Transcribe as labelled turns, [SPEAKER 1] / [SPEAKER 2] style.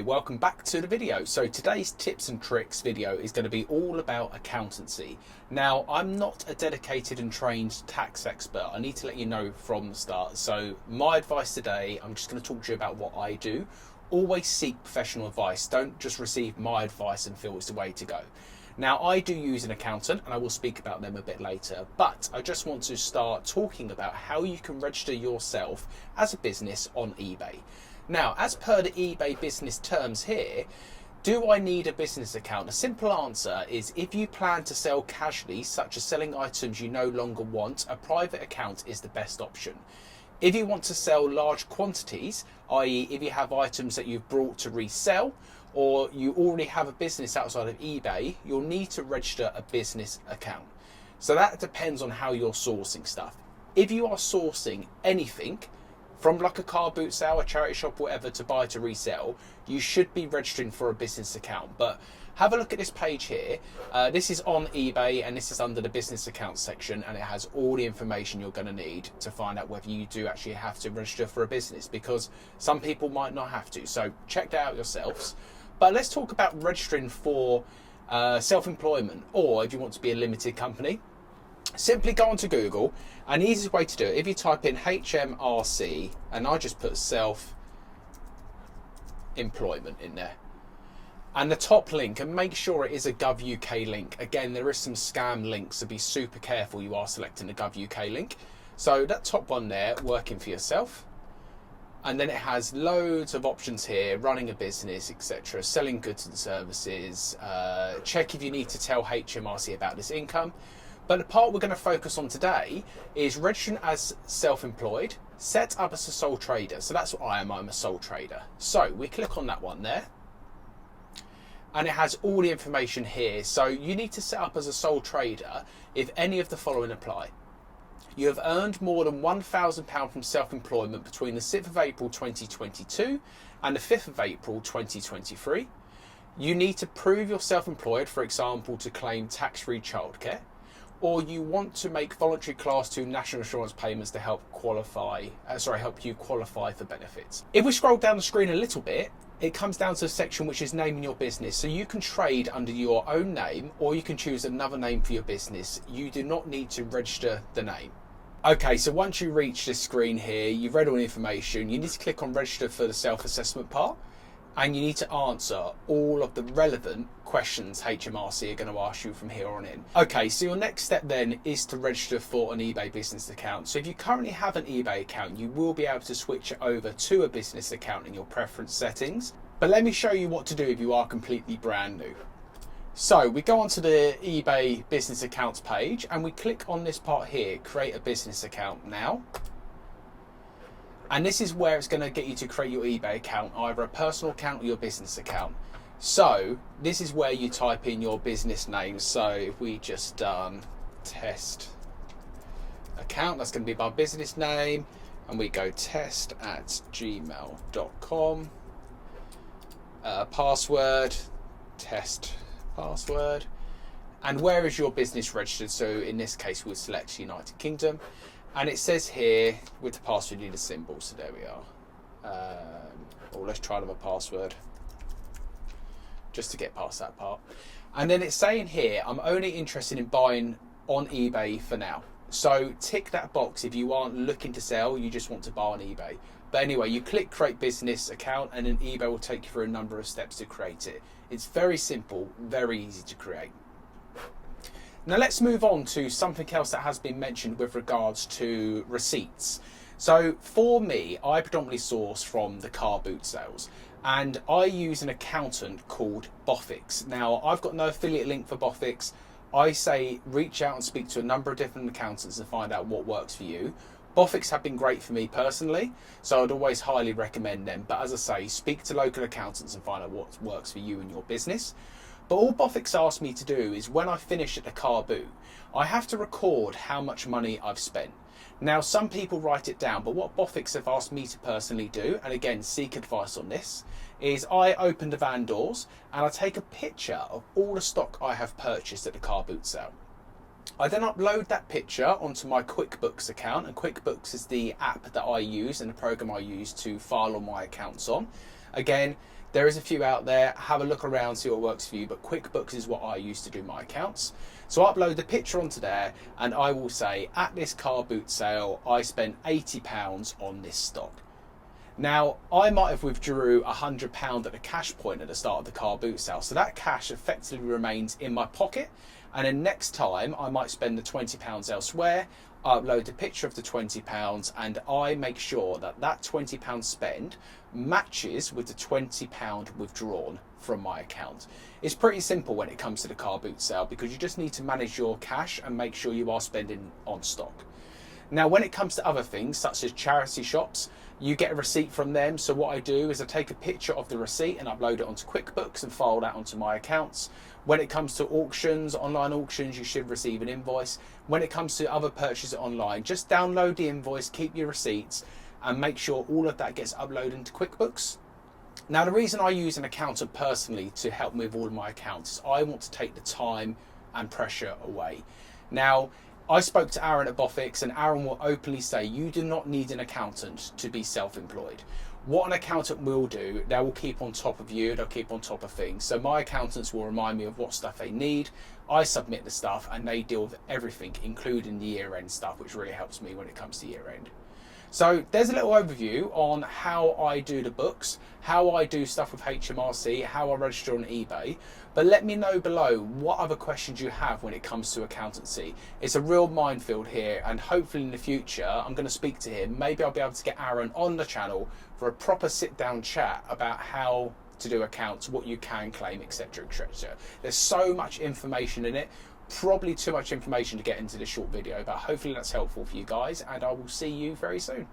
[SPEAKER 1] Welcome back to the video. So today's tips and tricks video is going to be all about accountancy. Now, I'm not a dedicated and trained tax expert. I need to let you know from the start. So my advice today, I'm just going to talk to you about what I do. Always seek professional advice. Don't just receive my advice and feel it's the way to go. Now, I do use an accountant and I will speak about them a bit later, but I just want to start talking about how you can register yourself as a business on eBay. Now, as per the eBay business terms here, do I need a business account? A simple answer is if you plan to sell casually, such as selling items you no longer want, a private account is the best option. If you want to sell large quantities, i.e. if you have items that you've brought to resell, or you already have a business outside of eBay, you'll need to register a business account. So that depends on how you're sourcing stuff. If you are sourcing anything, from like a car boot sale, a charity shop, whatever, to buy to resell, you should be registering for a business account. But have a look at this page here. This is on eBay and this is under the business account section, and it has all the information you're going to need to find out whether you do actually have to register for a business, because some people might not have to. So check that out yourselves. But let's talk about registering for self-employment, or if you want to be a limited company. Simply go onto Google, and the easiest way to do it, if you type in HMRC, and I just put self-employment in there, and the top link, and make sure it is a GovUK link. Again, there is some scam links, so be super careful you are selecting the GovUK link. So that top one there, working for yourself, and then it has loads of options here: running a business, etc., selling goods and services, check if you need to tell HMRC about this income. But the part we're going to focus on today is registering as self-employed, set up as a sole trader. So that's what I am. I'm a sole trader. So we click on that one there, and it has all the information here. So you need to set up as a sole trader if any of the following apply. You have earned more than £1,000 from self-employment between the 6th of April 2022 and the 5th of April 2023. You need to prove you're self-employed, for example, to claim tax-free childcare, or you want to make voluntary Class 2 national insurance payments to help you qualify for benefits. If we scroll down the screen a little bit, it comes down to a section which is naming your business. So you can trade under your own name, or you can choose another name for your business. You do not need to register the name. Okay, so once you reach this screen here, you've read all the information, you need to click on register for the self-assessment part, and you need to answer all of the relevant questions HMRC are going to ask you from here on in. Okay, so your next step then is to register for an eBay business account. So if you currently have an eBay account, you will be able to switch it over to a business account in your preference settings. But let me show you what to do if you are completely brand new. So we go onto the eBay business accounts page, and we click on this part here, create a business account now. And this is where it's going to get you to create your eBay account, either a personal account or your business account. So this is where you type in your business name. So if we just done test account, that's going to be my business name, and we go test@gmail.com. Password, test password. And where is your business registered? So in this case, we'll select United Kingdom. And it says here with the password, you need a symbol. So there we are. Let's try another password just to get past that part. And then it's saying here, I'm only interested in buying on eBay for now. So tick that box if you aren't looking to sell, you just want to buy on eBay. But anyway, you click create business account, and then eBay will take you through a number of steps to create it. It's very simple, very easy to create. Now let's move on to something else that has been mentioned with regards to receipts. So for me, I predominantly source from the car boot sales, and I use an accountant called Bofix. Now I've got no affiliate link for Bofix. I say reach out and speak to a number of different accountants and find out what works for you. Bofix have been great for me personally, so I'd always highly recommend them. But as I say, speak to local accountants and find out what works for you and your business. But all Bofix asked me to do is when I finish at the car boot, I have to record how much money I've spent. Now, some people write it down, but what Bofix have asked me to personally do, and again, seek advice on this, is I open the van doors and I take a picture of all the stock I have purchased at the car boot sale. I then upload that picture onto my QuickBooks account, and QuickBooks is the app that I use and the program I use to file all my accounts on. Again, There is a few out there. Have a look around, see what works for you, but QuickBooks is what I use to do my accounts. So I upload the picture onto there, and I will say, at this car boot sale, I spent £80 on this stock. Now, I might have withdrew £100 at the cash point at the start of the car boot sale, so that cash effectively remains in my pocket, and then next time I might spend the £20 elsewhere. I upload a picture of the £20 and I make sure that that £20 spend matches with the £20 withdrawn from my account. It's pretty simple when it comes to the car boot sale, because you just need to manage your cash and make sure you are spending on stock. Now, when it comes to other things such as charity shops, you get a receipt from them. So what I do is I take a picture of the receipt and upload it onto QuickBooks and file that onto my accounts. When it comes to auctions, online auctions, you should receive an invoice. When it comes to other purchases online, just download the invoice, keep your receipts, and make sure all of that gets uploaded into QuickBooks. Now, the reason I use an accountant personally to help me with all of my accounts is I want to take the time and pressure away. Now, I spoke to Aaron at Bofix, and Aaron will openly say you do not need an accountant to be self-employed. What an accountant will do, they will keep on top of you, they'll keep on top of things. So my accountants will remind me of what stuff they need. I submit the stuff and they deal with everything, including the year-end stuff, which really helps me when it comes to year-end. So there's a little overview on how I do the books, how I do stuff with HMRC, how I register on eBay. But let me know below what other questions you have when it comes to accountancy. It's a real minefield here, and hopefully in the future I'm going to speak to him. Maybe I'll be able to get Aaron on the channel for a proper sit-down chat about how to do accounts, what you can claim, etc, etc. There's so much information in it. Probably too much information to get into this short video, but hopefully that's helpful for you guys, and I will see you very soon.